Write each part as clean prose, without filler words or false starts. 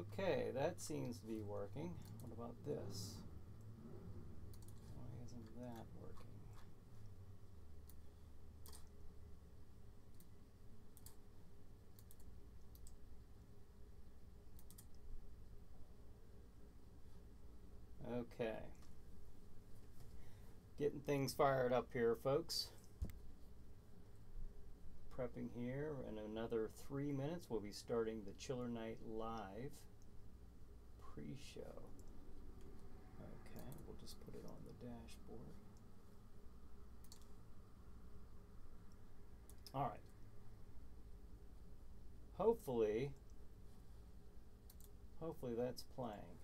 Okay, that seems to be working. What about this? Why isn't that working? Okay. Getting things fired up here, folks. Prepping here. In another 3 minutes, we'll be starting the ChillerNight Live pre-show. Okay, we'll just put it on the dashboard. All right. Hopefully that's playing.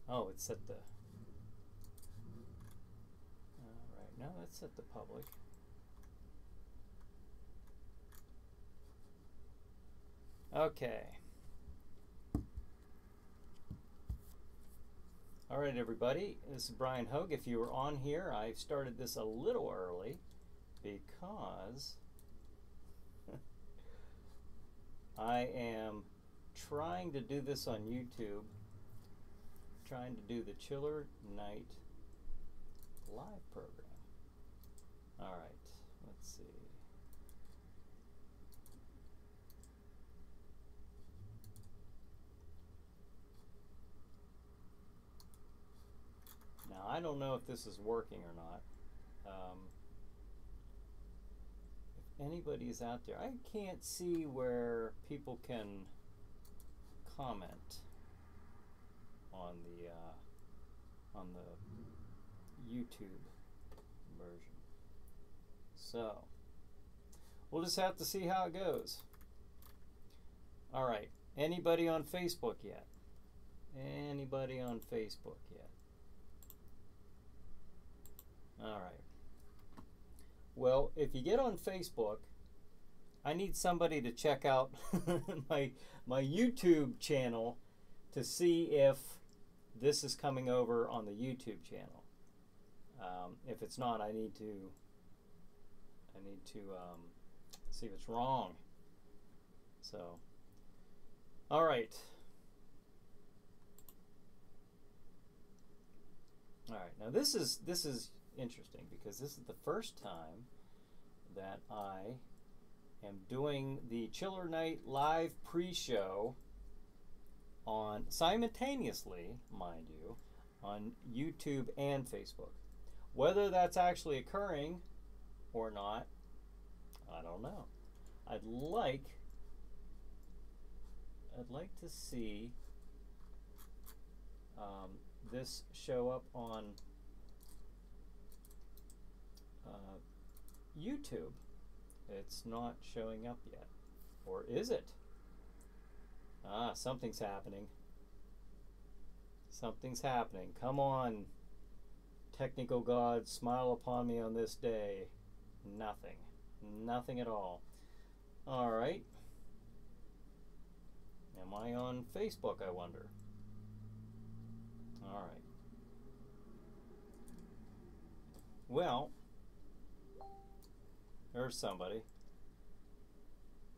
Oh, it's set the... Alright, now that's set the public. Okay. Alright, everybody. This is Brian Hogue. If you were on here, I started this a little early because I am trying to do this on YouTube. Trying to do the ChillerNight live program. All right, let's see. Now, I don't know if this is working or not. If anybody's out there, I can't see where people can comment on the YouTube version. So we'll just have to see how it goes. All right, anybody on Facebook yet? Anybody on Facebook yet? All right. Well, if you get on Facebook, I need somebody to check out my YouTube channel to see if this is coming over on the YouTube channel. If it's not, I need to see if it's wrong. So, all right. All right. Now this is interesting because this is the first time that I am doing the ChillerNight live pre-show on simultaneously, mind you, on YouTube and Facebook. Whether that's actually occurring or not, I don't know. I'd like to see this show up on YouTube. It's not showing up yet, or is it? Ah, something's happening. Something's happening. Come on, technical gods, smile upon me on this day. Nothing. Nothing at all. All right. Am I on Facebook, I wonder? All right. Well, there's somebody.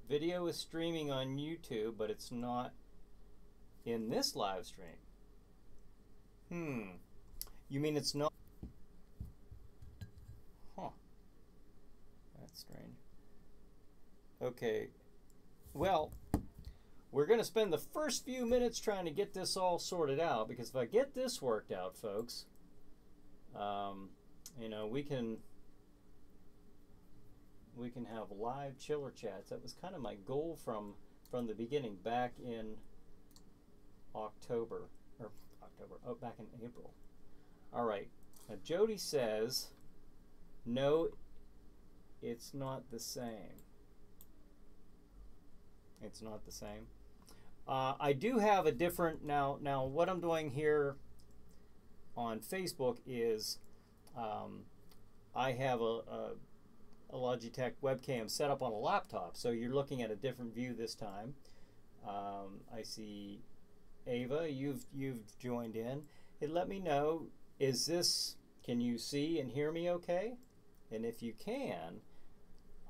Video is streaming on YouTube, but it's not in this live stream. You mean it's not? Huh. That's strange. Okay. Well, we're going to spend the first few minutes trying to get this all sorted out, because if I get this worked out, folks, you know, we can have live chiller chats. That was kind of my goal from the beginning, back in back in April. All right. Now Jody says, no, it's not the same. It's not the same. I do have a different, now what I'm doing here on Facebook is I have a Logitech webcam set up on a laptop, so you're looking at a different view this time. I see Ava, you've joined in. It let me know, can you see and hear me okay? And if you can,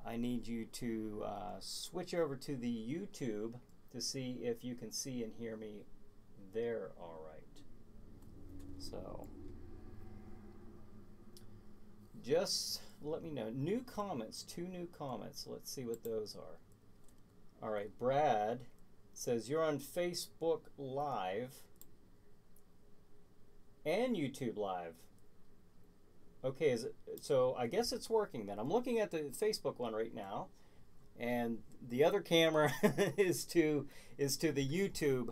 I need you to switch over to the YouTube to see if you can see and hear me there all right. So just let me know. New comments, 2 new comments. Let's see what those are. All right, Brad says you're on Facebook Live and YouTube Live. Okay, so I guess it's working then. I'm looking at the Facebook one right now, and the other camera is to the YouTube.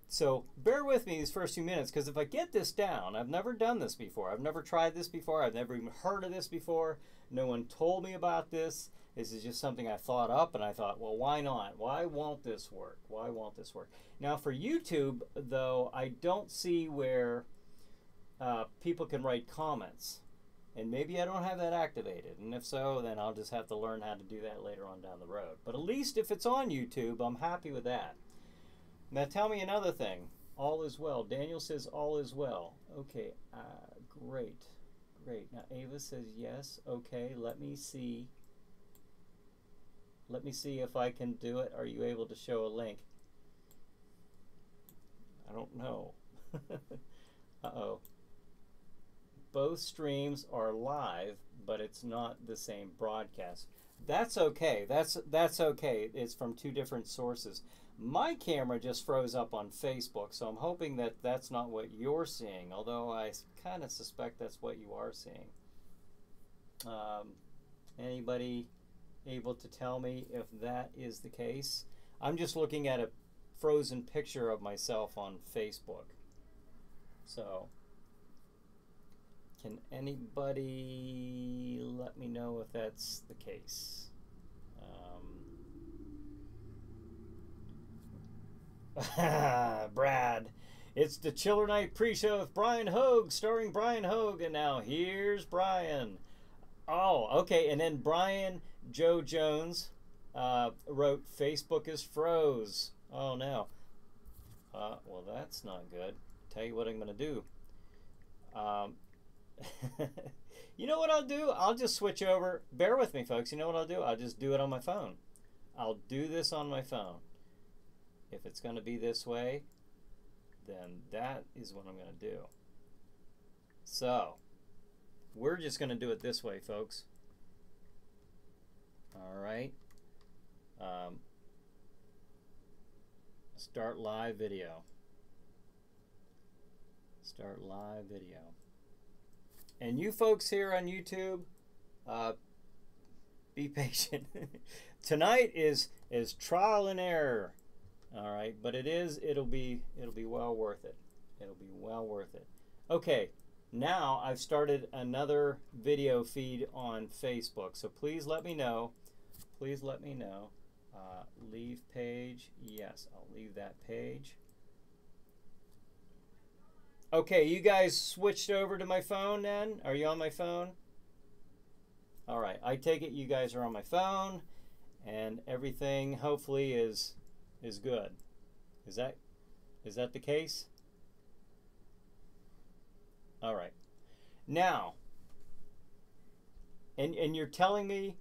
So bear with me these first few minutes, because if I get this down, I've never done this before. I've never tried this before. I've never even heard of this before. No one told me about this. This is just something I thought up, and I thought, well, why not? Why won't this work? Why won't this work? Now for YouTube, though, I don't see where people can write comments. And maybe I don't have that activated. And if so, then I'll just have to learn how to do that later on down the road. But at least if it's on YouTube, I'm happy with that. Now tell me another thing. All is well. Daniel says all is well. Okay, great. Great. Now Ava says yes. Okay, let me see. Let me see if I can do it. Are you able to show a link? I don't know. Uh-oh. Both streams are live, but it's not the same broadcast. That's okay. That's okay. It's from 2 different sources. My camera just froze up on Facebook, so I'm hoping that that's not what you're seeing, although I kind of suspect that's what you are seeing. Anybody able to tell me if that is the case? I'm just looking at a frozen picture of myself on Facebook. So can anybody let me know if that's the case? Brad, it's the Chiller Night pre-show with Brian Hogue, starring Brian Hogue, and now here's Brian. Oh, okay, and then Brian Joe Jones wrote, Facebook is froze. Oh, no. Well, that's not good. Tell you what I'm going to do. You know what I'll do? I'll just switch over. Bear with me, folks. You know what I'll do? I'll just do it on my phone. I'll do this on my phone. If it's going to be this way, then that is what I'm going to do. So, we're just going to do it this way, folks. All right. Start live video. Start live video. And you folks here on YouTube, be patient. Tonight is trial and error. All right, but it'll be well worth it. It'll be well worth it. Okay, now I've started another video feed on Facebook. So please let me know. Please let me know. Leave page. Yes, I'll leave that page. Okay, you guys switched over to my phone then? Are you on my phone? All right, I take it you guys are on my phone, and everything hopefully is good. Is that the case? All right. Now, and you're telling me,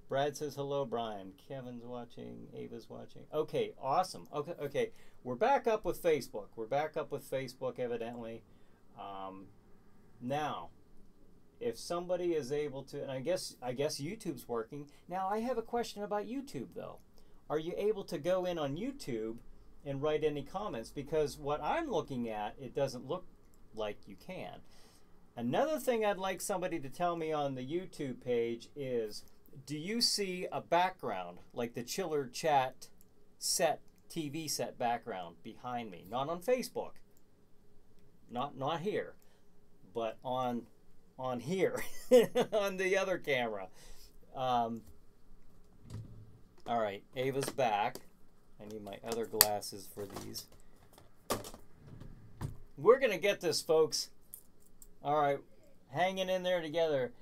Brad says hello, Brian. Kevin's watching. Ava's watching. Okay, awesome. Okay. We're back up with Facebook. We're back up with Facebook, evidently. Now, if somebody is able to, and I guess YouTube's working. Now, I have a question about YouTube, though. Are you able to go in on YouTube and write any comments? Because what I'm looking at, it doesn't look like you can. Another thing I'd like somebody to tell me on the YouTube page is, do you see a background like the Chiller Chat set, TV set background behind me? Not on Facebook, not here, but on here, on the other camera. All right, Ava's back. I need my other glasses for these. We're gonna get this, folks. All right, hanging in there together.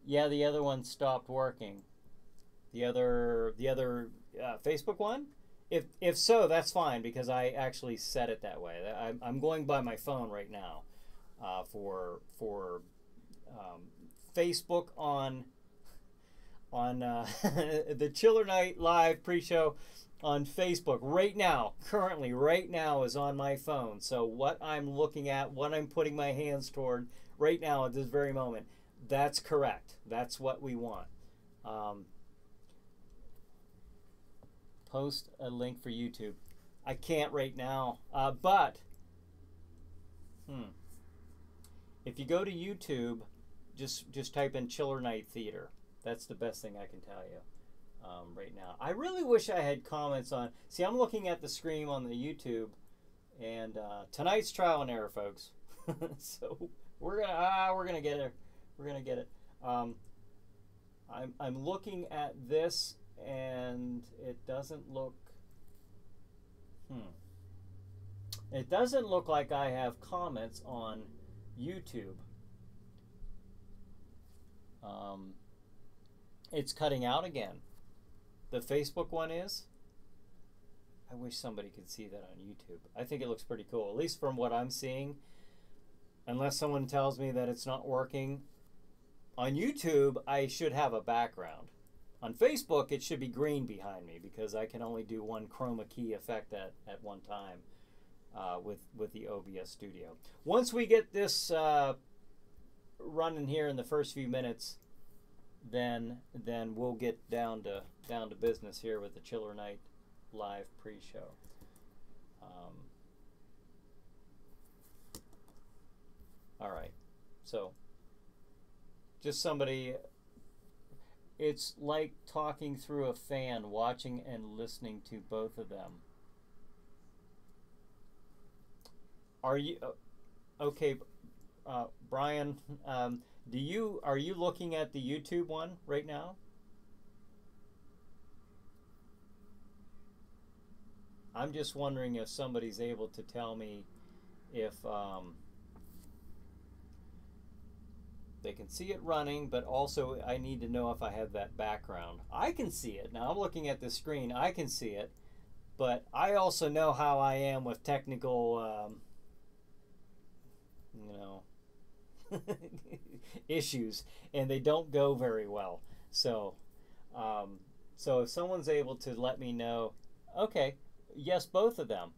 Yeah, the other one stopped working. The other Facebook one? If so, that's fine, because I actually set it that way. I'm going by my phone right now for Facebook on the Chiller Night live pre-show on Facebook right now. Currently, right now is on my phone. So what I'm looking at, what I'm putting my hands toward right now at this very moment, that's correct. That's what we want. Post a link for YouTube. I can't right now, but if you go to YouTube, just type in Chiller Night Theater. That's the best thing I can tell you right now. I really wish I had comments on. See, I'm looking at the screen on the YouTube, and tonight's trial and error, folks. So we're gonna get it. We're gonna get it. I'm looking at this, and it doesn't look. It doesn't look like I have comments on YouTube. It's cutting out again. The Facebook one is. I wish somebody could see that on YouTube. I think it looks pretty cool, at least from what I'm seeing. Unless someone tells me that it's not working. On YouTube, I should have a background. On Facebook, it should be green behind me because I can only do one chroma key effect at one time with the OBS Studio. Once we get this running here in the first few minutes, then we'll get down to business here with the Chiller Night live pre-show. All right, so just somebody. It's like talking through a fan, watching and listening to both of them. Are you okay, Brian? Are you looking at the YouTube one right now? I'm just wondering if somebody's able to tell me if they can see it running, but also I need to know if I have that background. I can see it. Now I'm looking at the screen. I can see it, but I also know how I am with technical, issues, and they don't go very well. So, so if someone's able to let me know, okay, yes, both of them.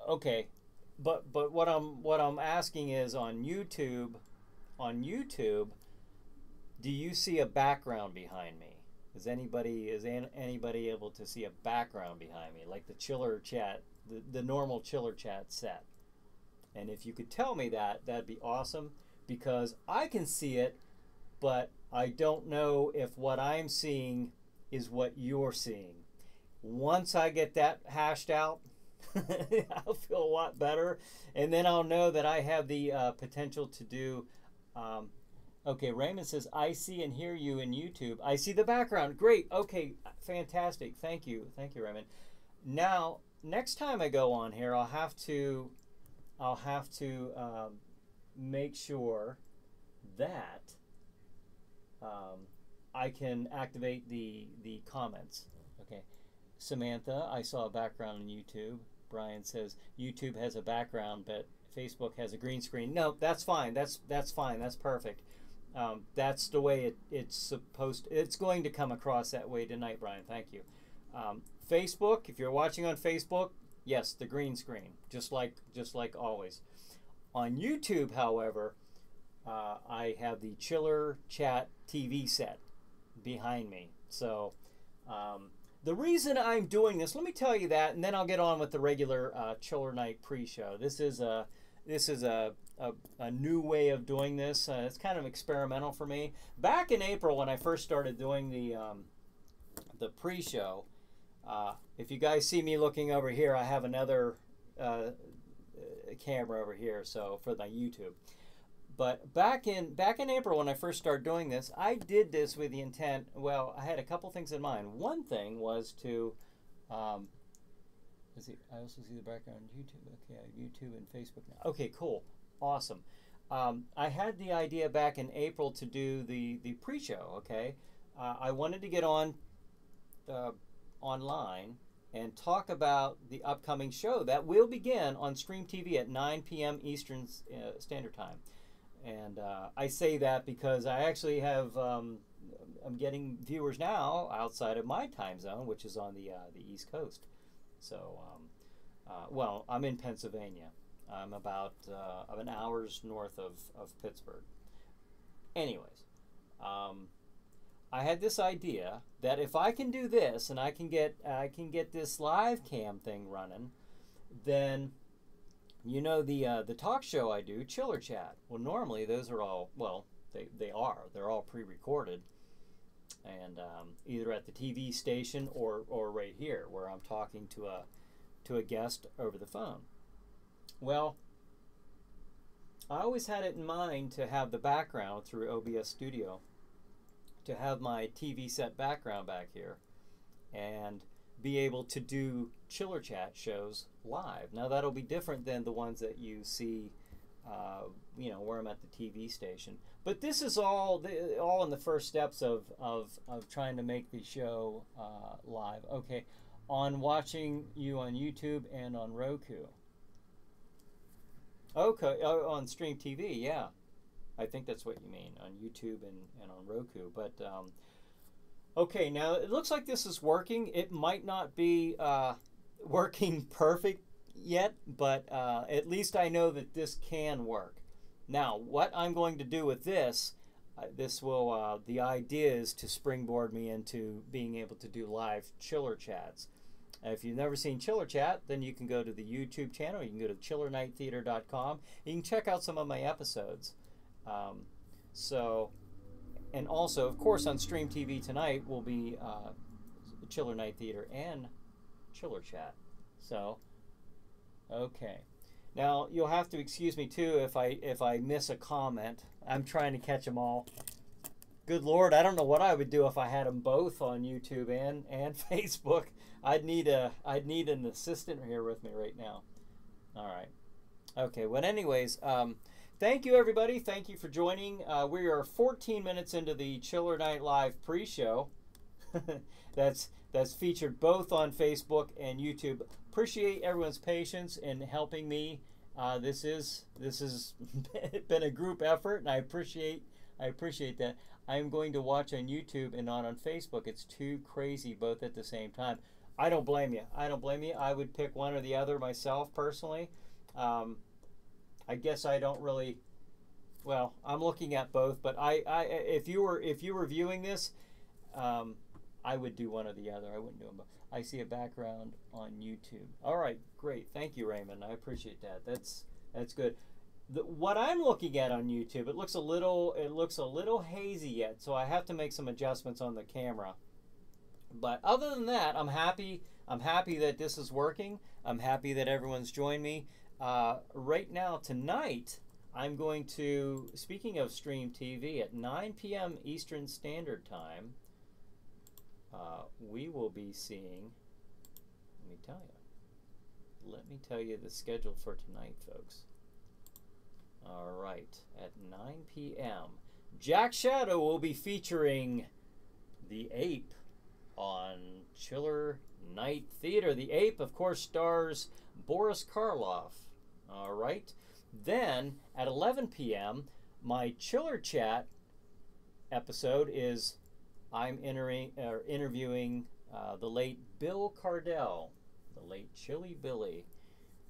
Okay. But what I'm asking is on YouTube, do you see a background behind me? Is anybody able to see a background behind me, like the Chiller Chat, the normal Chiller Chat set? And if you could tell me that, that'd be awesome, because I can see it, but I don't know if what I'm seeing is what you're seeing. Once I get that hashed out, I'll feel a lot better, and then I'll know that I have the potential to do. Okay, Raymond says, I see and hear you in YouTube. I see the background. Great. Okay, fantastic. Thank you, Raymond. Now, next time I go on here, I'll have to make sure that I can activate the comments. Okay, Samantha, I saw a background on YouTube. Brian says YouTube has a background, but Facebook has a green screen. No, that's fine. That's fine. That's perfect. That's the way it's supposed to. It's going to come across that way tonight, Brian. Thank you. Facebook, if you're watching on Facebook, yes, the green screen, just like always. On YouTube, however, I have the Chiller Chat TV set behind me. So the reason I'm doing this, let me tell you that, and then I'll get on with the regular Chiller Night pre-show. This is a new way of doing this. It's kind of experimental for me. Back in April, when I first started doing the pre-show, if you guys see me looking over here, I have another camera over here, so for my YouTube. But back in April, when I first started doing this, I did this with the intent. Well, I had a couple things in mind. One thing was to, I also see the background on YouTube. Okay, I have YouTube and Facebook now. Okay, cool, awesome. I had the idea back in April to do the pre-show. Okay, I wanted to get on online and talk about the upcoming show that will begin on Stream TV at 9 p.m. Eastern Standard Time. And I say that because I actually have, I'm getting viewers now outside of my time zone, which is on the East Coast. So, well, I'm in Pennsylvania. I'm about an hour's north of Pittsburgh. Anyways, I had this idea that if I can do this and I can get this live cam thing running, then you know the talk show I do, Chiller Chat. Well, normally those are all, well, they're all pre-recorded, and either at the TV station or right here where I'm talking to a guest over the phone. Well, I always had it in mind to have the background through OBS Studio, to have my TV set background back here and be able to do Chiller Chat shows live. Now that'll be different than the ones that you see, you know, where I'm at the TV station. But this is all in the first steps of trying to make the show live. Okay, on watching you on YouTube and on Roku. Okay, on Stream TV, yeah. I think that's what you mean, on YouTube and on Roku. But, okay, now it looks like this is working. It might not be working perfect yet, but at least I know that this can work. Now, what I'm going to do with this, the idea is to springboard me into being able to do live Chiller Chats. If you've never seen Chiller Chat, then you can go to the YouTube channel. You can go to ChillerNightTheater.com. You can check out some of my episodes. And also, of course, on Stream TV tonight will be Chiller Night Theater and Chiller Chat. So, okay. Now, you'll have to excuse me, too, if I miss a comment. I'm trying to catch them all. Good Lord, I don't know what I would do if I had them both on YouTube and Facebook. I'd need an assistant here with me right now. All right. Okay. Well, anyways, thank you everybody. Thank you for joining. We are 14 minutes into the Chiller Night Live pre-show. that's featured both on Facebook and YouTube. Appreciate everyone's patience in helping me. This has been a group effort, and I appreciate that. I'm going to watch on YouTube and not on Facebook. It's too crazy both at the same time. I don't blame you. I don't blame you. I would pick one or the other myself personally. I guess I don't really. Well, I'm looking at both, but if you were viewing this, I would do one or the other. I wouldn't do them both. I see a background on YouTube. All right, great. Thank you, Raymond. I appreciate that. That's good. What I'm looking at on YouTube, it looks a little hazy yet, so I have to make some adjustments on the camera. But other than that, I'm happy. I'm happy that this is working. I'm happy that everyone's joined me. Right now, tonight, I'm going to, speaking of Stream TV, at 9 p.m. Eastern Standard Time, we will be seeing, let me tell you the schedule for tonight, folks. All right, at 9 p.m., Jack Shadow will be featuring The Ape on Chiller Night Theater. The Ape, of course, stars Boris Karloff. All right. Then, at 11 p.m., my Chiller Chat episode is I'm interviewing the late Bill Cardell, the late Chilly Billy.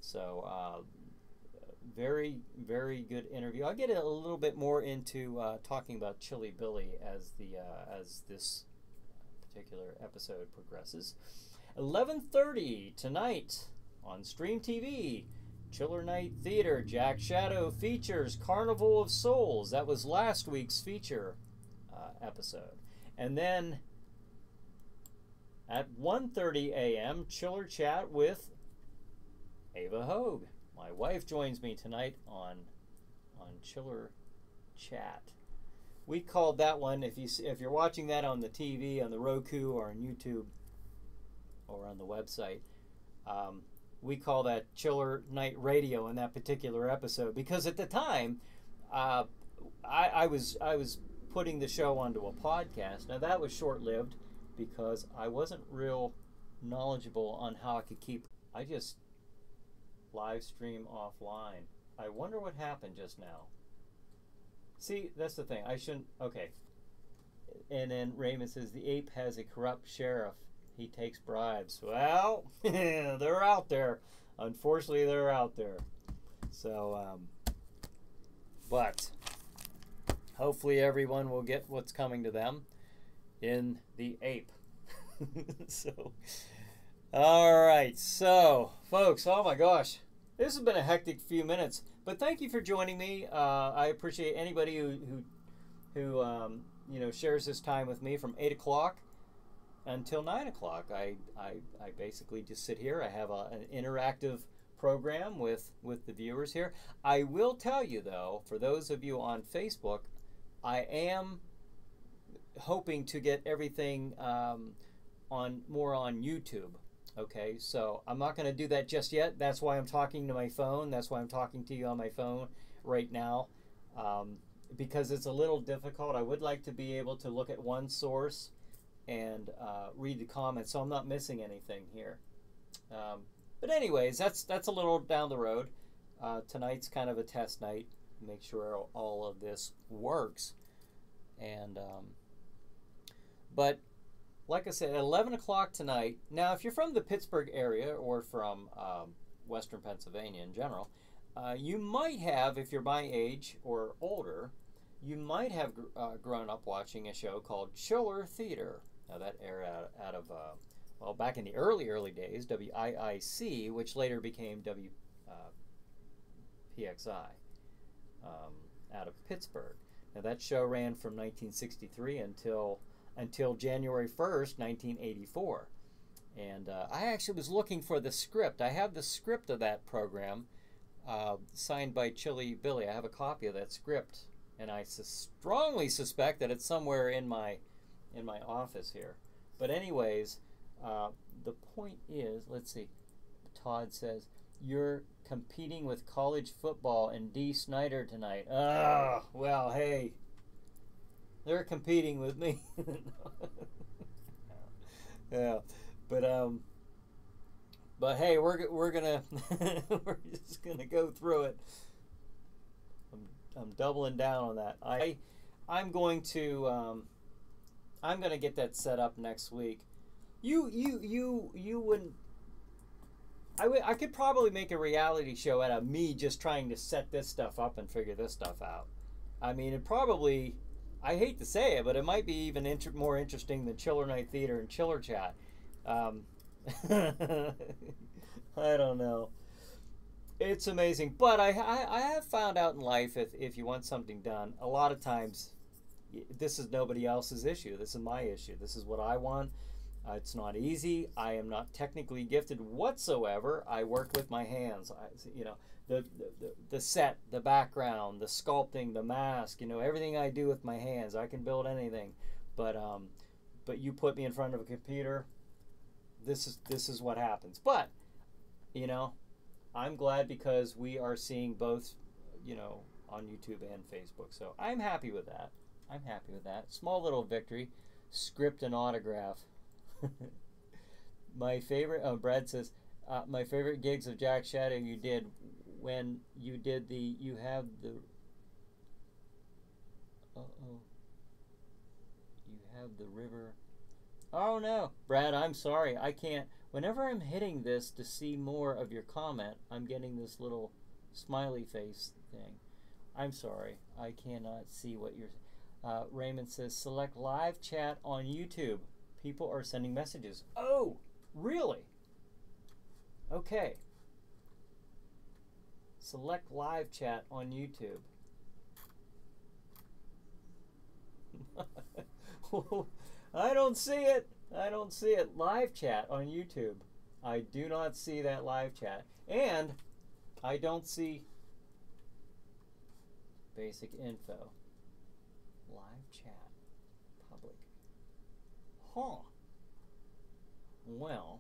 So, very, very good interview. I'll get a little bit more into talking about Chilly Billy as this particular episode progresses. 11:30 tonight on Stream TV, Chiller Night Theater. Jack Shadow features Carnival of Souls. That was last week's feature episode. And then at 1:30 a.m., Chiller Chat with Ava Hogue. My wife joins me tonight on Chiller Chat. We called that one, if you're watching that on the TV, on the Roku, or on YouTube, or on the website, we call that Chiller Night Radio in that particular episode, because at the time, I was putting the show onto a podcast. Now that was short-lived because I wasn't real knowledgeable on how I could keep. I just live stream offline. I wonder what happened just now. See, that's the thing. I shouldn't. Okay. And then Raymond says the ape has a corrupt sheriff. He takes bribes. Well, they're out there. Unfortunately, they're out there. So, but hopefully everyone will get what's coming to them in the ape. So, all right. So, folks, oh my gosh, this has been a hectic few minutes. But thank you for joining me. I appreciate anybody who you know, shares this time with me from 8 o'clock until 9 o'clock. I basically just sit here. I have an interactive program with the viewers here. I will tell you, though, for those of you on Facebook, I am hoping to get everything more on YouTube. Okay, so I'm not going to do that just yet. That's why I'm talking to my phone. That's why I'm talking to you on my phone right now. Because it's a little difficult. I would like to be able to look at one source and read the comments, so I'm not missing anything here. But anyways, that's a little down the road. Tonight's kind of a test night. Make sure all of this works. And but like I said, at 11 o'clock tonight. Now, if you're from the Pittsburgh area or from Western Pennsylvania in general, you might have, if you're my age or older, you might have grown up watching a show called Chiller Theater. Now that aired out of, well, back in the early days, WIIC, which later became WPXI, out of Pittsburgh. Now that show ran from 1963 until January 1st, 1984. And I actually was looking for the script. I have the script of that program, signed by Chili Billy. I have a copy of that script, and I strongly suspect that it's somewhere in my office here. But anyways, the point is, let's see. Todd says you're competing with college football and D. Snyder tonight. Oh, well, hey, they're competing with me. Yeah, but hey, we're gonna we're just gonna go through it. I'm doubling down on that. I'm going to get that set up next week. You wouldn't. I could probably make a reality show out of me just trying to set this stuff up and figure this stuff out. I mean, it probably, I hate to say it, but it might be even more interesting than ChillerNight Theater and Chiller Chat. I don't know. It's amazing. But I have found out in life, if you want something done, a lot of times this is nobody else's issue. This is my issue. This is what I want. It's not easy. I am not technically gifted whatsoever. I work with my hands. You know, the set, the background, the sculpting, the mask. You know, everything I do with my hands. I can build anything, but you put me in front of a computer. This is what happens. But you know, I'm glad because we are seeing both, you know, on YouTube and Facebook. So I'm happy with that. I'm happy with that. Small little victory. Script and autograph. My favorite, Brad says, my favorite gigs of Jack Shadow you did when you did you have the river. Oh no, Brad, I'm sorry. I can't. Whenever I'm hitting this to see more of your comment, I'm getting this little smiley face thing. I'm sorry. I cannot see what you're. Raymond says, select live chat on YouTube. People are sending messages. Oh, really? Okay. Select live chat on YouTube. I don't see it. I don't see it. Live chat on YouTube. I do not see that live chat. And I don't see basic info. Live chat. Public. Huh. Well,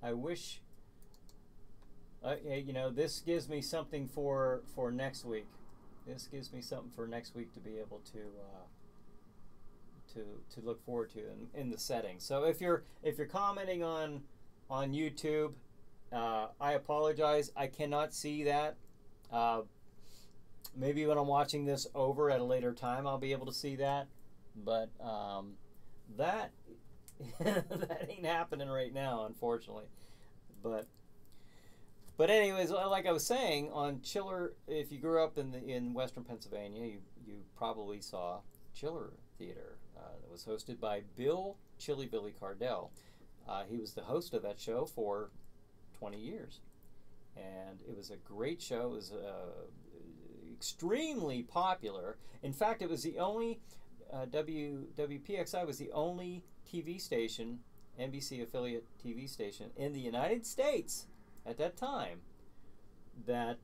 I wish, you know, this gives me something for next week. This gives me something for next week to be able to to look forward to in the setting. So if you're commenting on YouTube, I apologize. I cannot see that. Maybe when I'm watching this over at a later time, I'll be able to see that. But that that ain't happening right now, unfortunately. But anyways, like I was saying, on Chiller, if you grew up in Western Pennsylvania, you probably saw Chiller Theater. It was hosted by Chilly Billy Cardell. He was the host of that show for 20 years, and it was a great show. It was extremely popular. In fact, it was the only WPXI was the only TV station, NBC affiliate TV station in the United States at that time that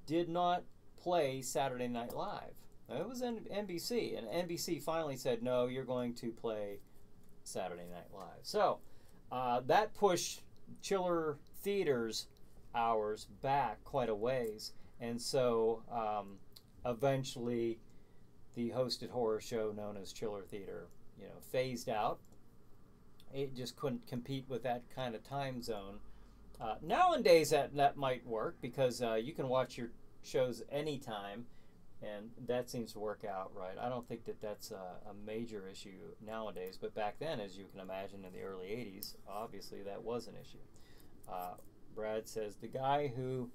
did not play Saturday Night Live. Now, it was NBC, and NBC finally said, no, you're going to play Saturday Night Live. So that pushed Chiller Theater's hours back quite a ways, and so eventually the hosted horror show known as Chiller Theater, phased out. It just couldn't compete with that kind of time zone. Nowadays that might work because you can watch your shows anytime, and that seems to work out right. I don't think that's a major issue nowadays, but back then, as you can imagine, in the early 80s, obviously that was an issue. Brad says, the guy who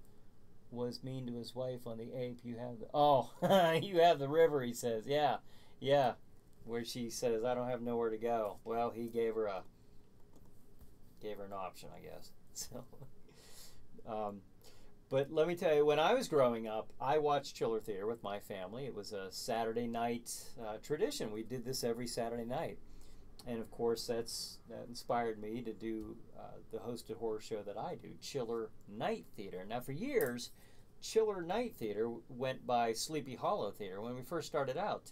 was mean to his wife on the ape, you have the river, he says. Yeah, where she says, I don't have nowhere to go. Well, he gave her an option, I guess. So, but let me tell you, when I was growing up, I watched Chiller Theater with my family. It was a Saturday night tradition. We did this every Saturday night. And of course, that inspired me to do the hosted horror show that I do, ChillerNight Theater. Now, for years, ChillerNight Theater went by Sleepy Hollow Theater when we first started out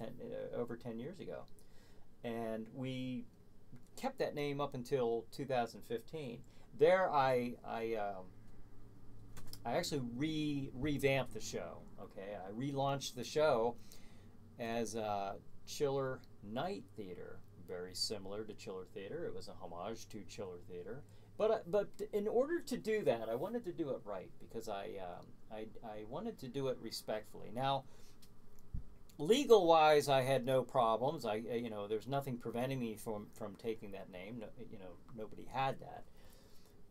over 10 years ago. And we kept that name up until 2015. There, I actually revamped the show. Okay, I relaunched the show as ChillerNight Theater, very similar to Chiller Theater. It was a homage to Chiller Theater, but in order to do that, I wanted to do it right because I wanted to do it respectfully. Now, legal wise, I had no problems. There's nothing preventing me from taking that name. Nobody had that.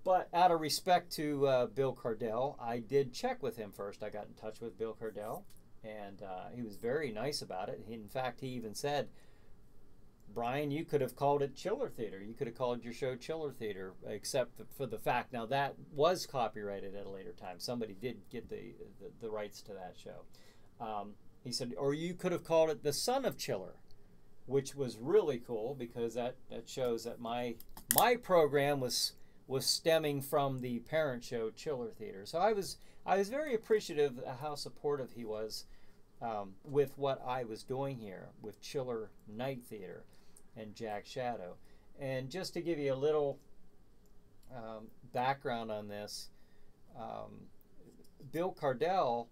But out of respect to Bill Cardell, I did check with him first. I got in touch with Bill Cardell, and he was very nice about it. In fact, he even said, Brian, you could have called it Chiller Theater. You could have called your show Chiller Theater, except for the fact, now that was copyrighted at a later time. Somebody did get the rights to that show. He said, or you could have called it The Son of Chiller, which was really cool because that shows that my program was stemming from the parent show Chiller Theater. So I was very appreciative of how supportive he was with what I was doing here with ChillerNight Theater and Jack Shadow. And just to give you a little background on this, Bill Cardell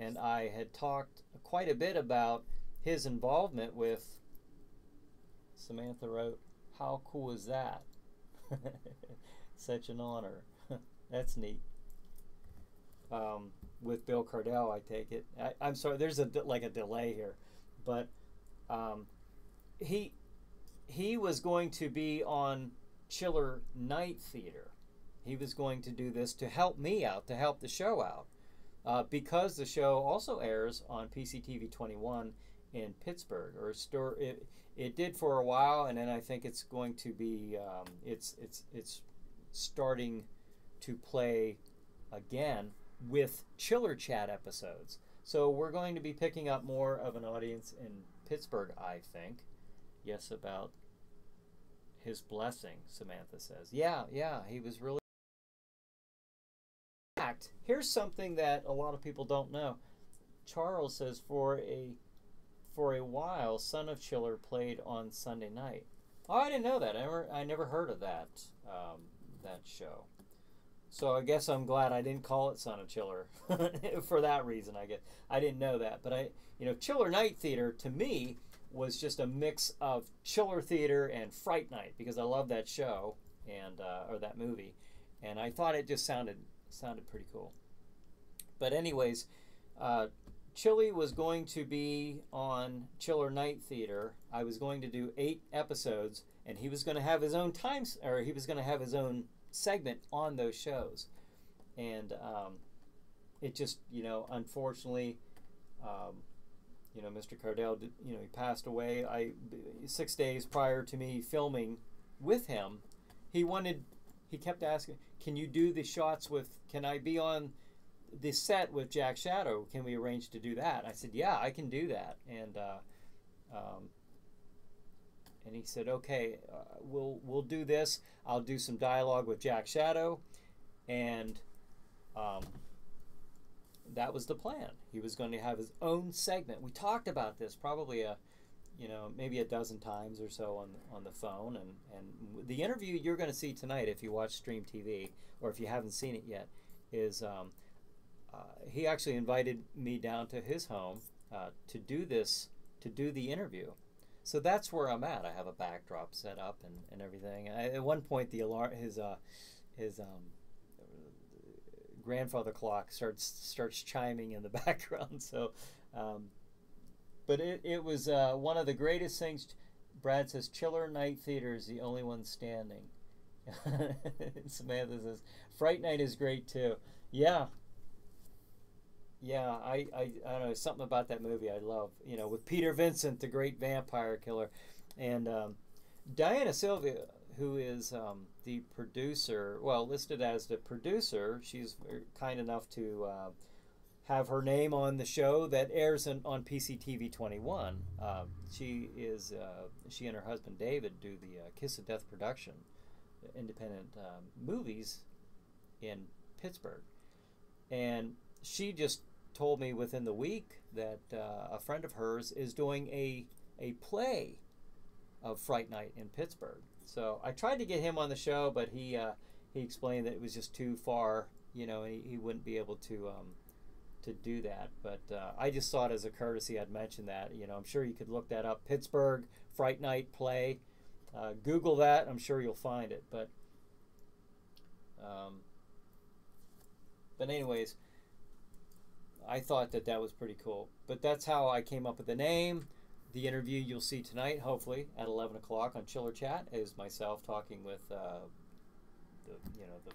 and I had talked quite a bit about his involvement with, Samantha wrote, how cool is that? Such an honor. That's neat. With Bill Cardell, I take it. I'm sorry, there's a delay here, but he was going to be on ChillerNight Theater. He was going to do this to help me out, to help the show out, because the show also airs on PCTV 21 in Pittsburgh, or it did for a while, and then I think it's going to be it's starting to play again with Chiller Chat episodes. So we're going to be picking up more of an audience in Pittsburgh, I think. Yes, about his blessing, Samantha says. Yeah, he was really. In fact, here's something that a lot of people don't know. Charles says for a while, Son of Chiller played on Sunday night. Oh, I didn't know that. I never heard of that that show. So I guess I'm glad I didn't call it Son of Chiller for that reason. I guess I didn't know that, but ChillerNight Theater to me was just a mix of Chiller Theater and Fright Night, because I love that show and or that movie, and I thought it just sounded pretty cool. But anyways, Chili was going to be on ChillerNight Theater. I was going to do 8 episodes, and he was going to have his own he was going to have his own segment on those shows. And it just, unfortunately, Mr. Cardell, he passed away. 6 days prior to me filming with him, he kept asking, can you do the shots can I be on the set with Jack Shadow? Can we arrange to do that? I said, yeah, I can do that. And he said, okay, we'll do this. I'll do some dialogue with Jack Shadow, and that was the plan. He was going to have his own segment. We talked about this probably maybe a dozen times or so on the phone, and the interview you're going to see tonight, if you watch Stream TV or if you haven't seen it yet, is he actually invited me down to his home to do the interview. So that's where I'm at. I have a backdrop set up and everything. At one point, his grandfather clock starts chiming in the background. So, but it was one of the greatest things. Brad says ChillerNight Theater is the only one standing. Samantha says Fright Night is great too. Yeah. Yeah, I don't know, something about that movie I love. With Peter Vincent, the great vampire killer, and Diana Sylvia, who is the producer, listed as the producer. She's kind enough to have her name on the show that airs on PCTV 21. She and her husband David do the Kiss of Death production, independent movies in Pittsburgh, and she just told me within the week that a friend of hers is doing a play of Fright Night in Pittsburgh. So I tried to get him on the show, but he explained that it was just too far, and he wouldn't be able to do that. But I just thought as a courtesy I'd mention that. I'm sure you could look that up. Pittsburgh Fright Night play. Google that. I'm sure you'll find it. But anyways, I thought that was pretty cool. But that's how I came up with the name. The interview you'll see tonight, hopefully, at 11 o'clock on Chiller Chat, is myself talking with the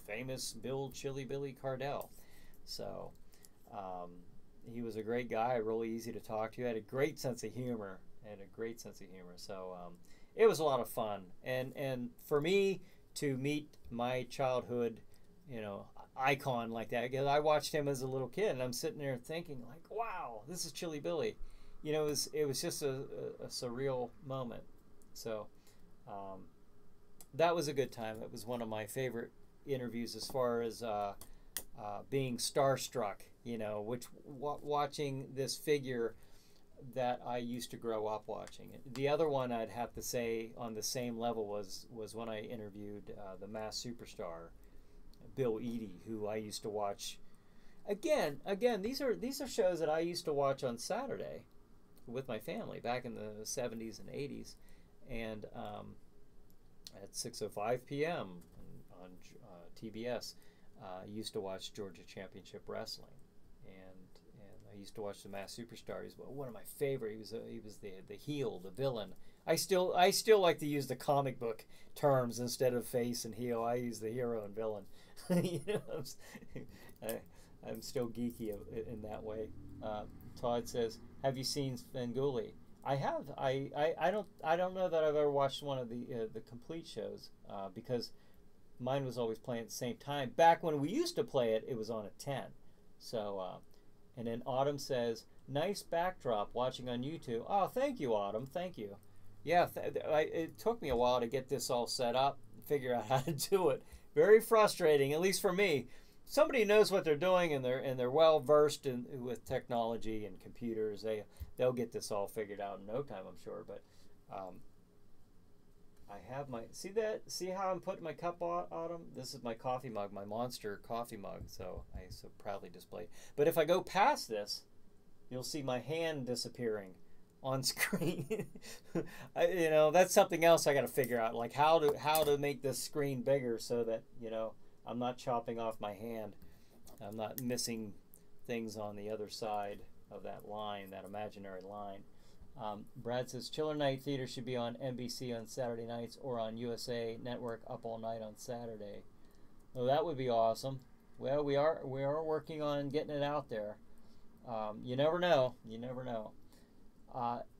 famous Chili Billy Cardell. So he was a great guy, really easy to talk to. Had a great sense of humor. So it was a lot of fun. And for me to meet my childhood, icon like that, because I watched him as a little kid, and I'm sitting there thinking like, wow, this is Chili Billy. It was just a surreal moment. So that was a good time. It was one of my favorite interviews as far as being starstruck, watching this figure that I used to grow up watching. The other one I'd have to say on the same level was when I interviewed the Masked Superstar, Bill Eadie, who I used to watch. Again, these are shows that I used to watch on Saturday with my family back in the 70s and 80s, and at 6:05 p.m. on TBS, I used to watch Georgia Championship Wrestling, and I used to watch the Masked Superstar. He's one of my favorite. He was the heel, the villain. I still like to use the comic book terms instead of face and heel. I use the hero and villain. I'm still geeky in that way. Todd says, "Have you seen Svengoolie?" I have. I don't know that I've ever watched one of the complete shows because mine was always playing at the same time. Back when we used to play it, it was on at 10. So, and then Autumn says, "Nice backdrop watching on YouTube." Oh, thank you, Autumn. Thank you. Yeah, it took me a while to get this all set up, figure out how to do it. Very frustrating, at least for me. Somebody knows what they're doing, and they're well versed with technology and computers. They'll get this all figured out in no time, I'm sure. But I have see how I'm putting my cup on, Autumn? This is my coffee mug, my Monster coffee mug. So I so proudly display. But if I go past this, you'll see my hand disappearing. on screen. You know, that's something else I got to figure out, like how to make this screen bigger so that, you know, I'm not chopping off my hand. I'm not missing things on the other side of that line, that imaginary line. Brad says Chiller Night Theater should be on NBC on Saturday nights or on USA Network up all night on Saturday. Oh, that would be awesome. Well, we are working on getting it out there. You never know. You never know.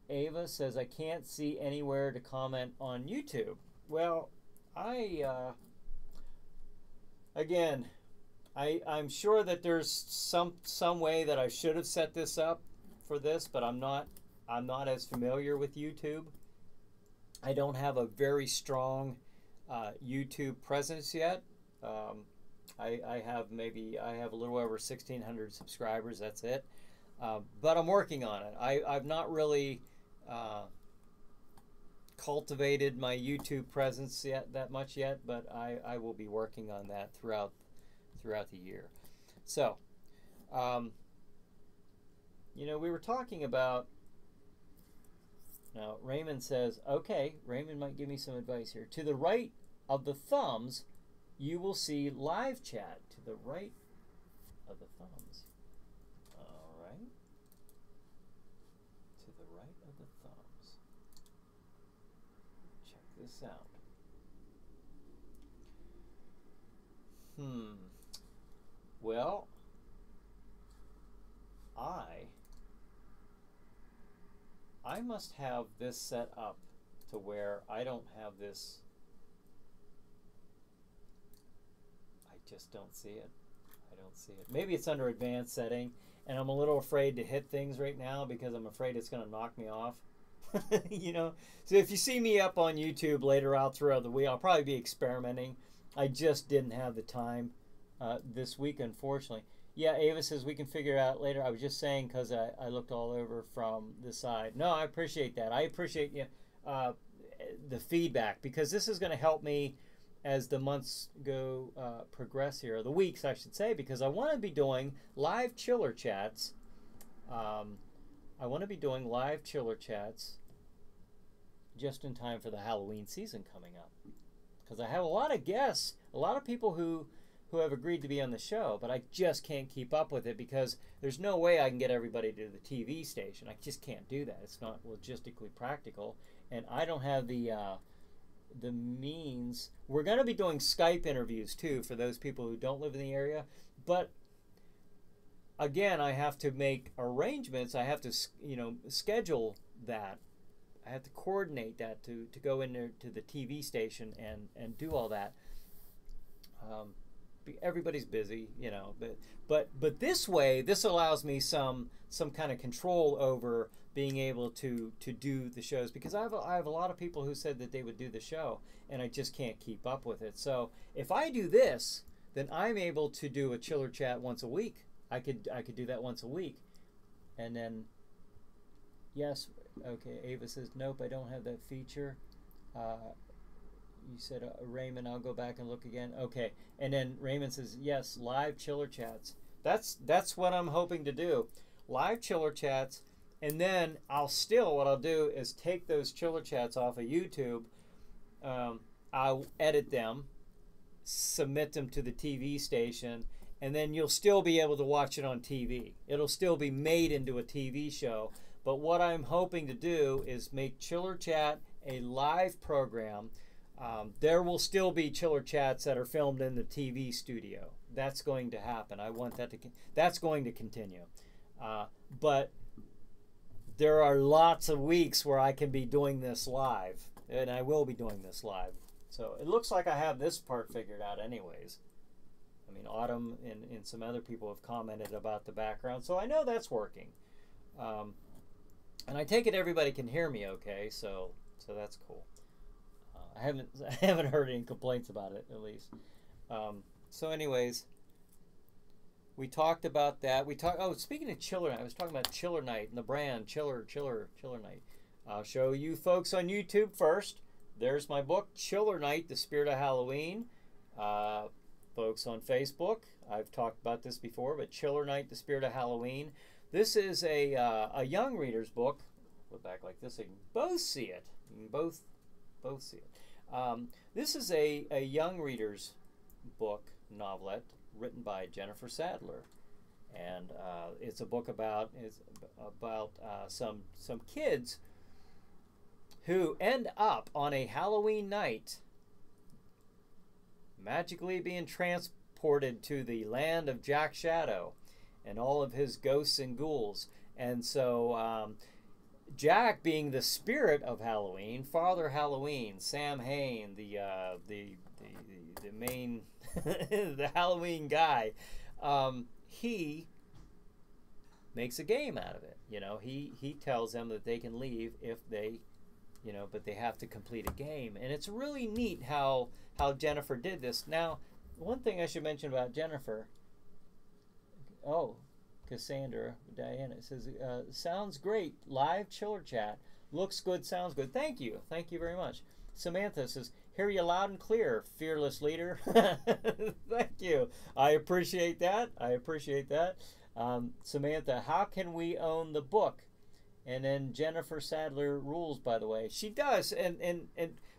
Ava says I can't see anywhere to comment on YouTube. Well, I'm sure that there's some way that I should have set this up for this, but I'm not as familiar with YouTube. I don't have a very strong YouTube presence yet. I have a little over 1,600 subscribers. That's it. But I'm working on it. I've not really cultivated my YouTube presence that much yet, but I will be working on that throughout the year. So, you know, we were talking about. Now, Raymond says, okay, Raymond might give me some advice here. To the right of the thumbs, you will see live chat. To the right of the thumbs. All right. To the right of the thumbs. Check this out. Well, I must have this set up to where I don't have this. I just don't see it. I don't see it. Maybe it's under advanced setting, and I'm a little afraid to hit things right now because I'm afraid it's going to knock me off. You know, so if you see me up on YouTube later out throughout the week, I'll probably be experimenting. I just didn't have the time this week, unfortunately. Yeah, Ava says we can figure it out later. I was just saying because I looked all over from the side. No, I appreciate that. I appreciate the feedback, because this is going to help me as the months progress here, or the weeks, I should say, because I want to be doing live chiller chats. I want to be doing live chiller chats just in time for the Halloween season coming up, because I have a lot of guests, a lot of people who have agreed to be on the show, but I just can't keep up with it because there's no way I can get everybody to the TV station. I just can't do that. It's not logistically practical, and I don't have the means. We're going to be doing Skype interviews too for those people who don't live in the area, but again, I have to make arrangements. I have to, you know, schedule that. I have to coordinate that to go in there to the TV station and do all that. Everybody's busy, you know, but this way, this allows me some kind of control over being able to do the shows, because I have a lot of people who said that they would do the show, and I just can't keep up with it. So if I do this, then I'm able to do a chiller chat once a week. I could do that once a week, and then yes, okay. Ava says nope, I don't have that feature. You said, Raymond, I'll go back and look again. Okay. And then Raymond says, yes, live chiller chats. That's what I'm hoping to do. Live chiller chats. And then what I'll do is take those chiller chats off of YouTube. I'll edit them, submit them to the TV station, and then you'll still be able to watch it on TV. It'll still be made into a TV show. But what I'm hoping to do is make Chiller Chat a live program. There will still be chiller chats that are filmed in the TV studio. That's going to happen. I want that that's going to continue. But there are lots of weeks where I can be doing this live, and I will be doing this live. So it looks like I have this part figured out anyways. I mean, Autumn and some other people have commented about the background, so I know that's working. And I take it everybody can hear me okay, so that's cool. I haven't heard any complaints about it, at least. So anyways, we talked about that. Speaking of Chiller Night, I was talking about Chiller Night and the brand Chiller Night. I'll show you folks on YouTube first. There's my book, Chiller Night, The Spirit of Halloween. Folks on Facebook, I've talked about this before, but Chiller Night, The Spirit of Halloween. This is a young reader's book, flip back like this so you can both see it. You can both see it. This is a young reader's book, novelette, written by Jennifer Sadler. And it's a book about some kids who end up on a Halloween night magically being transported to the land of Jack Shadow and all of his ghosts and ghouls. And so Jack, being the spirit of Halloween, Father Halloween, Sam Hain, the main the Halloween guy, he makes a game out of it. You know, he tells them that they can leave if they, you know, but they have to complete a game. And it's really neat how Jennifer did this. Now, one thing I should mention about Jennifer. Oh, Cassandra, Diana says, sounds great. Live chiller chat. Looks good, sounds good. Thank you. Thank you very much. Samantha says, hear you loud and clear, fearless leader. Thank you. I appreciate that. I appreciate that. Samantha, how can we own the book? And then Jennifer Sadler rules, by the way. She does. And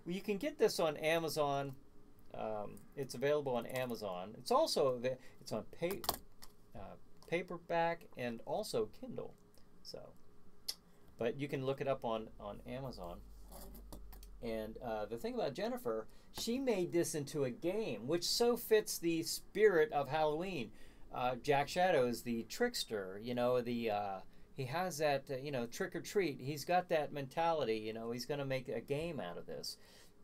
you can get this on Amazon. It's available on Amazon. It's also it's on paperback and also Kindle. So, but you can look it up on Amazon. And the thing about Jennifer, she made this into a game, which so fits the spirit of Halloween. Jack Shadow is the trickster, you know, he has that, you know, trick or treat. He's got that mentality, you know, he's going to make a game out of this.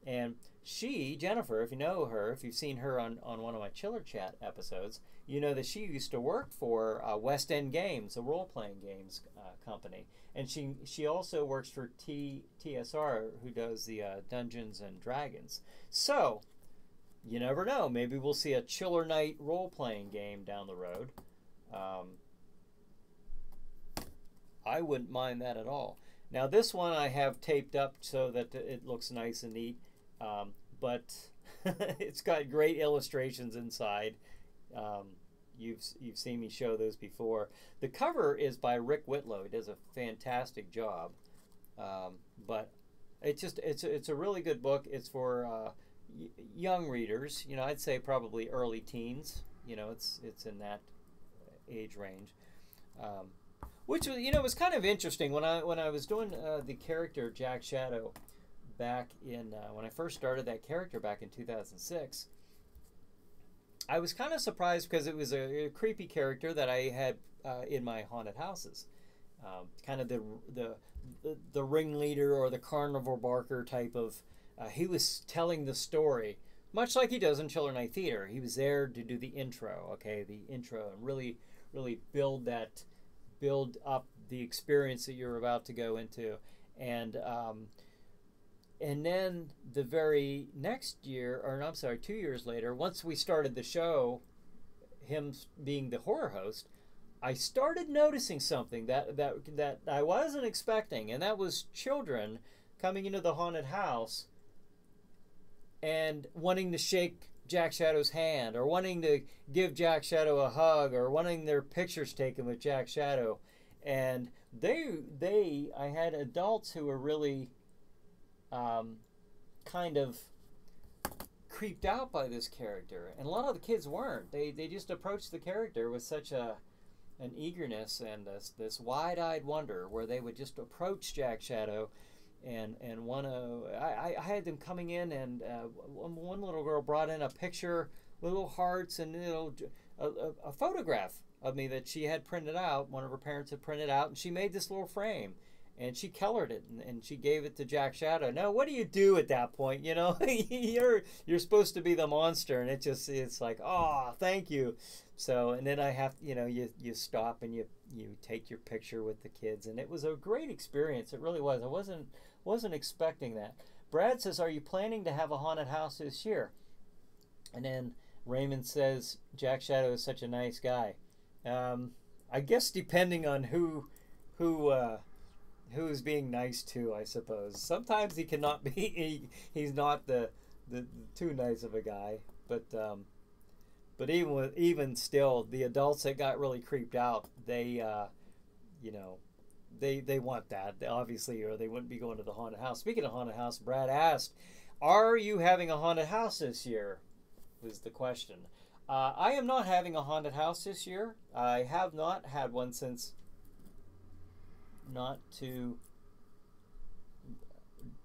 And she, Jennifer, if you know her, if you've seen her on one of my Chiller Chat episodes, you know that she used to work for West End Games, a role-playing games company. And she also works for TSR, who does the Dungeons and Dragons. So, you never know. Maybe we'll see a ChillerNight role-playing game down the road. I wouldn't mind that at all. Now, this one I have taped up so that it looks nice and neat. But it's got great illustrations inside. You've seen me show those before. The cover is by Rick Whitlow. He does a fantastic job. But it's a really good book. It's for young readers. You know, I'd say probably early teens. You know, it's in that age range. Which was, you know, was kind of interesting when I was doing the character Jack Shadow back in when I first started that character back in 2006. I was kind of surprised because it was a creepy character that I had in my haunted houses, kind of the ringleader or the carnival barker type of. He was telling the story, much like he does in ChillerNight Theater. He was there to do the intro, okay, the intro, and really build up the experience that you're about to go into, and then the very next year, or I'm sorry, 2 years later, once we started the show, him being the horror host, I started noticing something that I wasn't expecting, and that was children coming into the haunted house and wanting to shake Jack Shadow's hand, or wanting to give Jack Shadow a hug, or wanting their pictures taken with Jack Shadow. And I had adults who were really kind of creeped out by this character, and a lot of the kids weren't. They just approached the character with such an eagerness and this wide-eyed wonder, where they would just approach Jack Shadow and want to. I had them coming in, and one little girl brought in a picture, little hearts, and a photograph of me that she had printed out. One of her parents had printed out, and she made this little frame. And she colored it, and she gave it to Jack Shadow. Now, what do you do at that point? You know, you're supposed to be the monster, and it's like, oh, thank you. So, and then I have, you know, you stop and you take your picture with the kids, and it was a great experience. It really was. I wasn't expecting that. Brad says, are you planning to have a haunted house this year? And then Raymond says, Jack Shadow is such a nice guy. I guess depending on who's being nice to, I suppose. Sometimes he cannot be. He's not the too nice of a guy. But even still, the adults that got really creeped out, they they want that, obviously, or they wouldn't be going to the haunted house. Speaking of haunted house, Brad asked, "Are you having a haunted house this year?" Was the question. I am not having a haunted house this year. I have not had one since. Not to.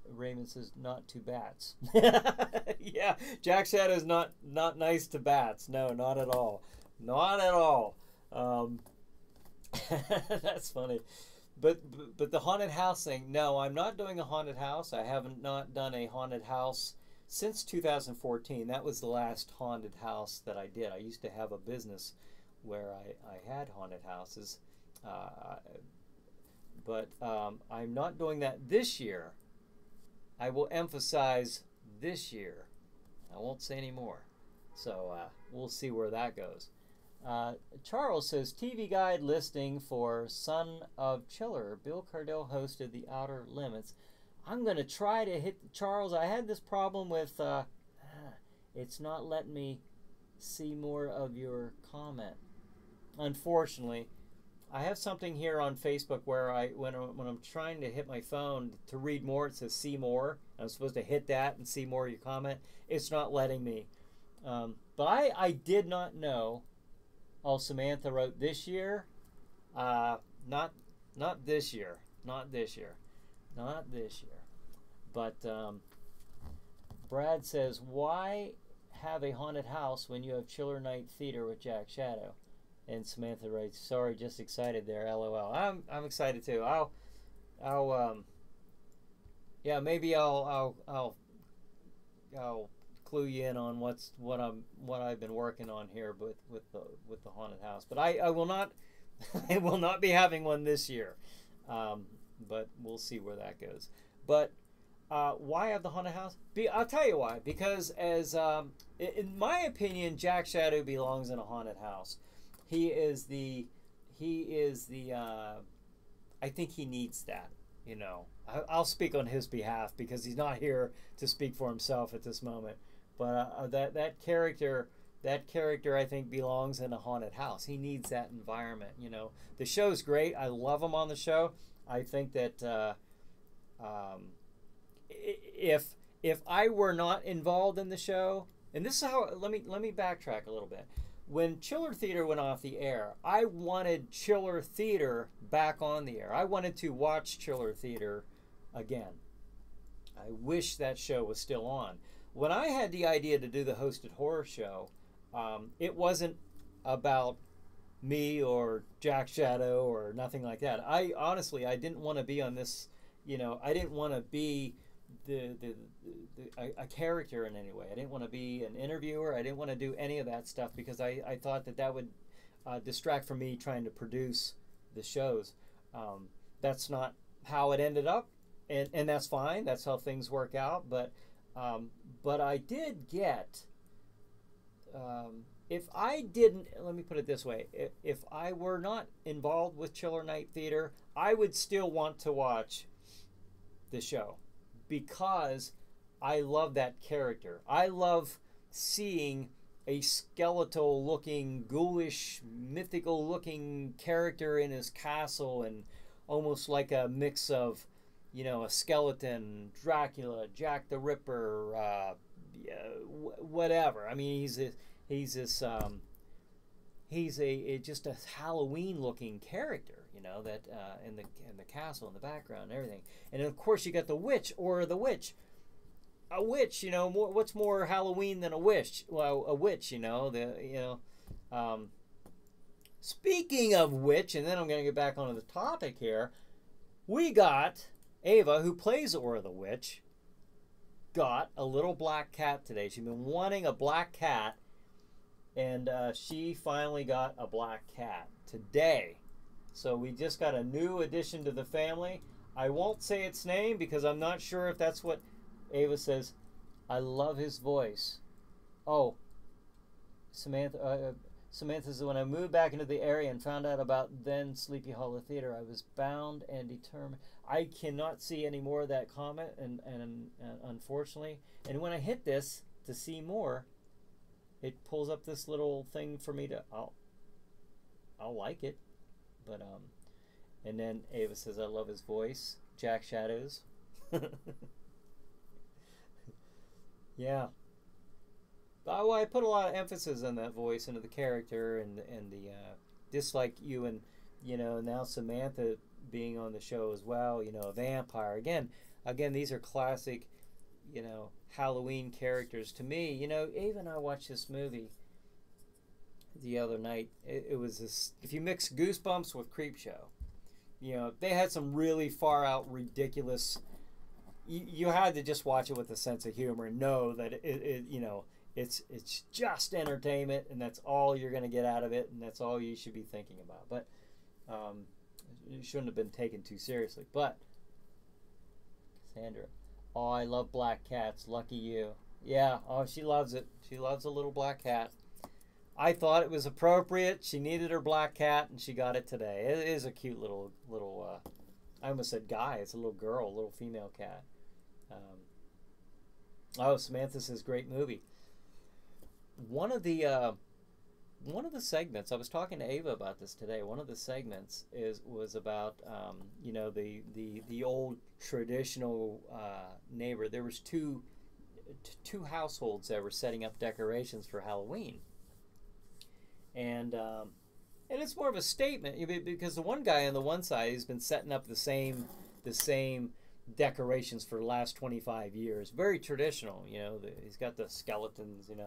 Raymond says not to bats. Yeah, Jack Shadow's not nice to bats. No, not at all. Not at all. That's funny. But the haunted house thing, no, I'm not doing a haunted house. I haven't not done a haunted house since 2014. That was the last haunted house that I did. I used to have a business where I had haunted houses. But I'm not doing that this year. I will emphasize this year. I won't say any more. So we'll see where that goes. Charles says, TV guide listing for Son of Chiller. Bill Cardell hosted The Outer Limits. I'm going to try to hit Charles. I had this problem with it's not letting me see more of your comment. Unfortunately, I have something here on Facebook where when I'm trying to hit my phone to read more, it says see more. I'm supposed to hit that and see more of your comment. It's not letting me. But I did not know. Oh, Samantha wrote this year. Not this year. Not this year. Not this year. But Brad says, why have a haunted house when you have ChillerNight Theater with Jack Shadow? And Samantha writes, sorry, just excited there, LOL. I'm excited too. Yeah, maybe I'll clue you in on what I've been working on here with the haunted house. But I will not I will not be having one this year. But we'll see where that goes. But why have the haunted house? I'll tell you why. Because as in my opinion, Jack Shadow belongs in a haunted house. He is the I think he needs that, you know. I'll speak on his behalf because he's not here to speak for himself at this moment. But that character I think belongs in a haunted house. He needs that environment, you know. The show's great. I love him on the show. I think that if I were not involved in the show, and this is how let me backtrack a little bit. When Chiller Theater went off the air, I wanted Chiller Theater back on the air. I wanted to watch Chiller Theater again. I wish that show was still on. When I had the idea to do the hosted horror show, it wasn't about me or Jack Shadow or nothing like that. I honestly didn't want to be on this, you know, I didn't want to be a character in any way. I didn't want to be an interviewer. I didn't want to do any of that stuff because I thought that would distract from me trying to produce the shows. That's not how it ended up, and that's fine. That's how things work out. But I did get, if I didn't, let me put it this way, if I were not involved with ChillerNight Theater, I would still want to watch the show because I love that character. I love seeing a skeletal looking, ghoulish, mythical looking character in his castle, and almost like a mix of, you know, a skeleton, Dracula, Jack the Ripper, whatever. I mean, he's just a Halloween looking character, you know, that in the castle in the background and everything. And of course you got the witch or the witch. A witch, you know, what's more Halloween than a witch? Well, a witch, you know, speaking of which, and then I'm going to get back onto the topic here, we got Ava, who plays Aura the Witch, got a little black cat today. She's been wanting a black cat, and she finally got a black cat today. So we just got a new addition to the family. I won't say its name because I'm not sure if that's what Ava says. I love his voice. Oh, Samantha says, when I moved back into the area and found out about then Sleepy Hollow Theater, I was bound and determined. I cannot see any more of that comment, and unfortunately. And when I hit this to see more, it pulls up this little thing for me to, I'll like it. But And then Ava says, I love his voice. Jack Shadows. Yeah. I put a lot of emphasis on that voice and the character and the just like you and now Samantha being on the show as well. A vampire again. These are classic Halloween characters to me. Ava and I watched this movie the other night. It was this. If you mix Goosebumps with Creepshow, they had some really far out ridiculous. You had to just watch it with a sense of humor and know that it's just entertainment, and that's all you're going to get out of it, and that's all you should be thinking about. But you shouldn't have been taken too seriously. But Cassandra, oh, I love black cats. Lucky you. Yeah. Oh, she loves it. She loves a little black cat. I thought it was appropriate. She needed her black cat, and she got it today. It is a cute little. I almost said guy. It's a little girl, a little female cat. Samantha says great movie. One of the segments, I was talking to Ava about this today. One of the segments was about the old traditional neighbor. There was two households that were setting up decorations for Halloween, and it's more of a statement because the one guy on the one side has been setting up the same decorations for the last 25 years. Very traditional, he's got the skeletons, and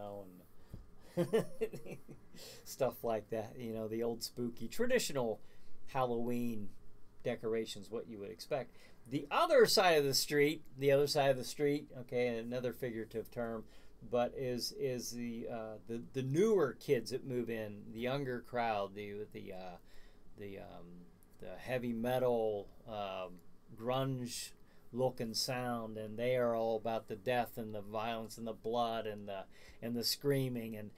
stuff like that, the old spooky traditional Halloween decorations, what you would expect. The other side of the street, okay, another figurative term, but is the newer kids that move in, the younger crowd, the heavy metal grunge look and sound, and they are all about the death and the violence and the blood and the screaming, and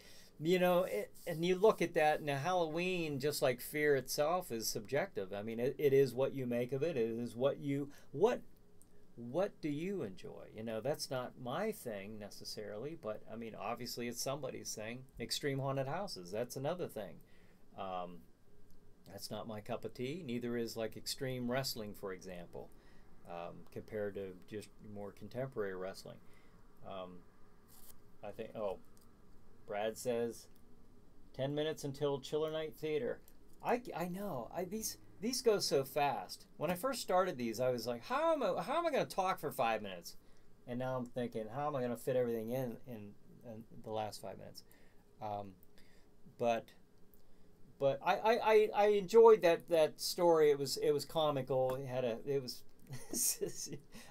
and you look at that. Now Halloween, just like fear itself, is subjective. I mean, it is what you make of it. It is what do you enjoy? That's not my thing necessarily, but I mean, obviously it's somebody's thing. Extreme haunted houses, that's another thing. That's not my cup of tea. Neither is like extreme wrestling, for example. Compared to just more contemporary wrestling. I think, Brad says 10 minutes until ChillerNight Theater. I know. These go so fast. When I first started these, I was like, how am I going to talk for 5 minutes? And now I'm thinking, how am I going to fit everything in the last 5 minutes? But I enjoyed that story. It was comical. It was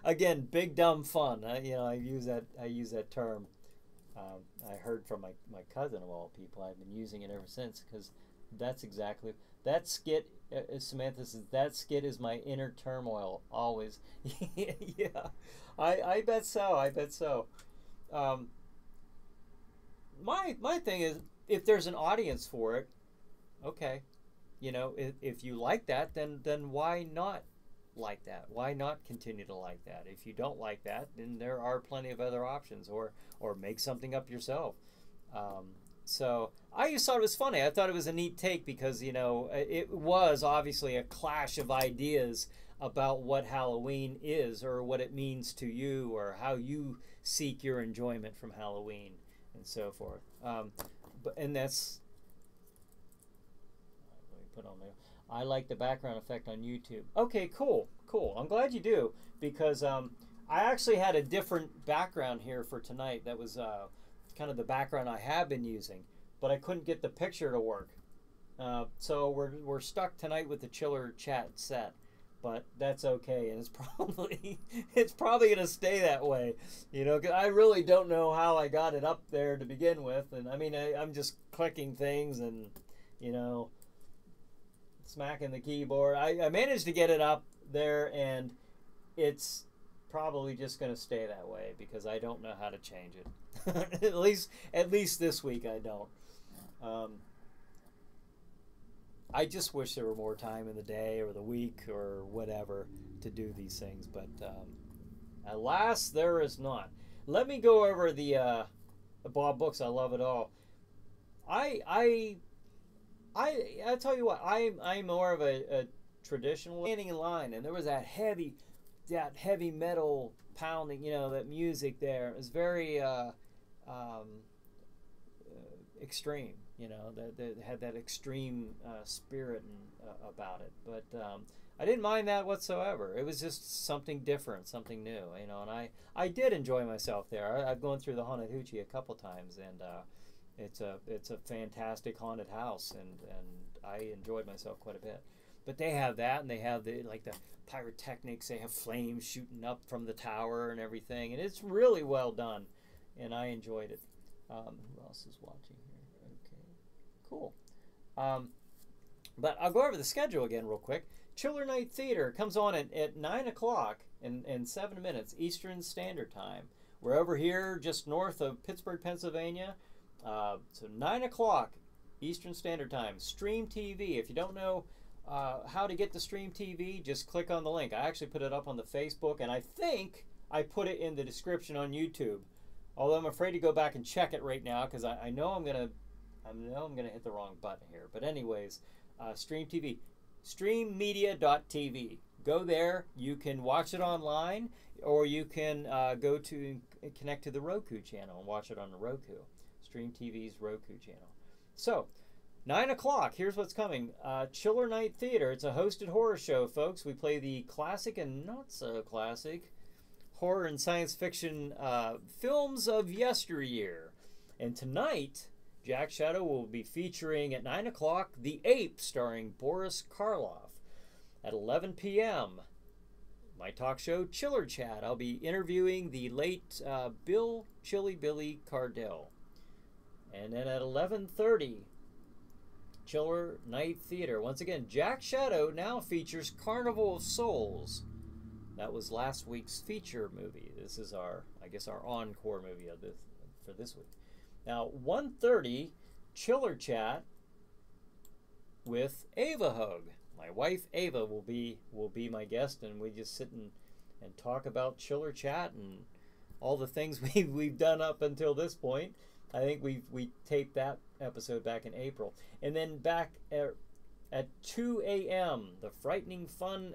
again, big dumb fun. I use that term. I heard from my cousin of all people. I've been using it ever since because that's exactly that skit. Samantha says that skit is my inner turmoil always. Yeah, I bet so. My thing is, if there's an audience for it, okay, if you like that, then why not like that? Why not continue to like that? If you don't like that, then there are plenty of other options, or make something up yourself. So I just thought it was funny. I thought it was a neat take because it was obviously a clash of ideas about what Halloween is, or what it means to you, or how you seek your enjoyment from Halloween and so forth. And that's, let me put on there. I like the background effect on YouTube. Okay, cool. I'm glad you do, because I actually had a different background here for tonight. That was kind of the background I have been using, but I couldn't get the picture to work. So we're stuck tonight with the Chiller chat set, but that's okay, and it's probably gonna stay that way, 'cause I really don't know how I got it up there to begin with, and I mean I'm just clicking things and smacking the keyboard. I managed to get it up there, and it's probably just going to stay that way because I don't know how to change it. at least this week I don't. I just wish there were more time in the day or the week or whatever to do these things, but alas, there is not. Let me go over the Bob books. I love it all. I tell you what, I'm more of a traditional, standing in line, and there was that heavy metal pounding, you know, that music there. It was very extreme, you know, that had that extreme spirit about it. But I didn't mind that whatsoever. It was just something different, something new, you know. And I did enjoy myself there. I've gone through the Haunted Hoochie a couple times, and it's a fantastic haunted house, and I enjoyed myself quite a bit. But they have that, and they have the pyrotechnics. They have flames shooting up from the tower and everything, and it's really well done, and I enjoyed it. Who else is watching here? Okay, cool. But I'll go over the schedule again real quick. ChillerNight Theater comes on at 9 o'clock in 7 minutes Eastern Standard Time. We're over here just north of Pittsburgh, Pennsylvania. So 9 o'clock Eastern Standard Time. Stream TV. If you don't know how to get to Stream TV, just click on the link. I actually put it up on the Facebook, and I think I put it in the description on YouTube. Although I'm afraid to go back and check it right now because I know I'm gonna hit the wrong button here. But anyways, Stream TV, streammedia.tv. Go there. You can watch it online, or you can go to connect to the Roku channel and watch it on the Roku. Stream TV's Roku channel. So, 9 o'clock, here's what's coming. ChillerNight Theater. It's a hosted horror show, folks. We play the classic and not so classic horror and science fiction films of yesteryear. And tonight, Jack Shadow will be featuring at 9 o'clock The Ape, starring Boris Karloff. At 11 p.m., my talk show, Chiller Chat. I'll be interviewing the late Bill Chilly Billy Cardell. And then at 11:30, ChillerNight Theater. Once again, Jack Shadow now features Carnival of Souls. That was last week's feature movie. This is our encore movie of this for this week. Now, 1:30, Chiller Chat with Ava Hug. My wife Ava will be my guest, and we just sit and talk about Chiller Chat and all the things we've done up until this point. I think we taped that episode back in April. And then back at 2 a.m., the Frightening Fun,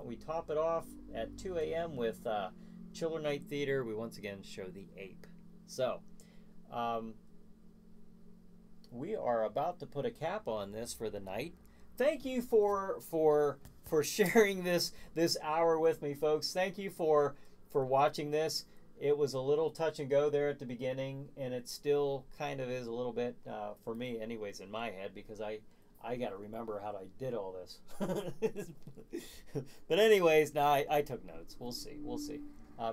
we top it off at 2 a.m. with ChillerNight Theater. We once again show The Ape. So, we are about to put a cap on this for the night. Thank you for sharing this hour with me, folks. Thank you for watching this. It was a little touch and go there at the beginning, and it still kind of is a little bit for me, anyways, in my head, because I got to remember how I did all this. But anyways, now I took notes. We'll see.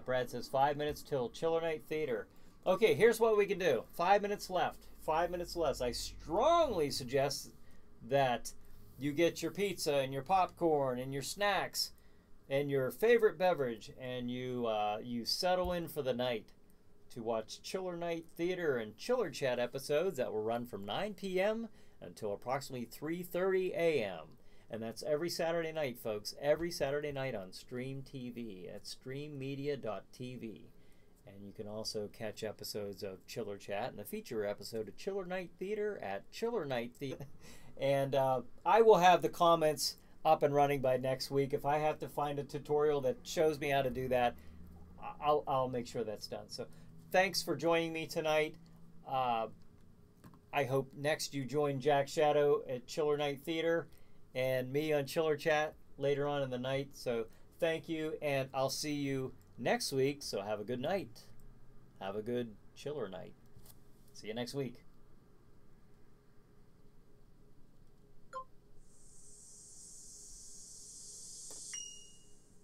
Brad says 5 minutes till ChillerNight Theater. Okay, here's what we can do. 5 minutes left. 5 minutes less. I strongly suggest that you get your pizza and your popcorn and your snacks and your favorite beverage, and you settle in for the night to watch ChillerNight Theater and Chiller Chat episodes that will run from 9 p.m. until approximately 3:30 a.m. And that's every Saturday night, folks. Every Saturday night on Stream TV at streammedia.tv. And you can also catch episodes of Chiller Chat and the feature episode of ChillerNight Theater at ChillerNight Theater. And I will have the comments up and running by next week. If I have to find a tutorial that shows me how to do that, I'll make sure that's done. So thanks for joining me tonight. I hope next you join Jack Shadow at ChillerNight Theater and me on Chiller Chat later on in the night. So thank you, and I'll see you next week. So have a good night. Have a good Chiller night. See you next week.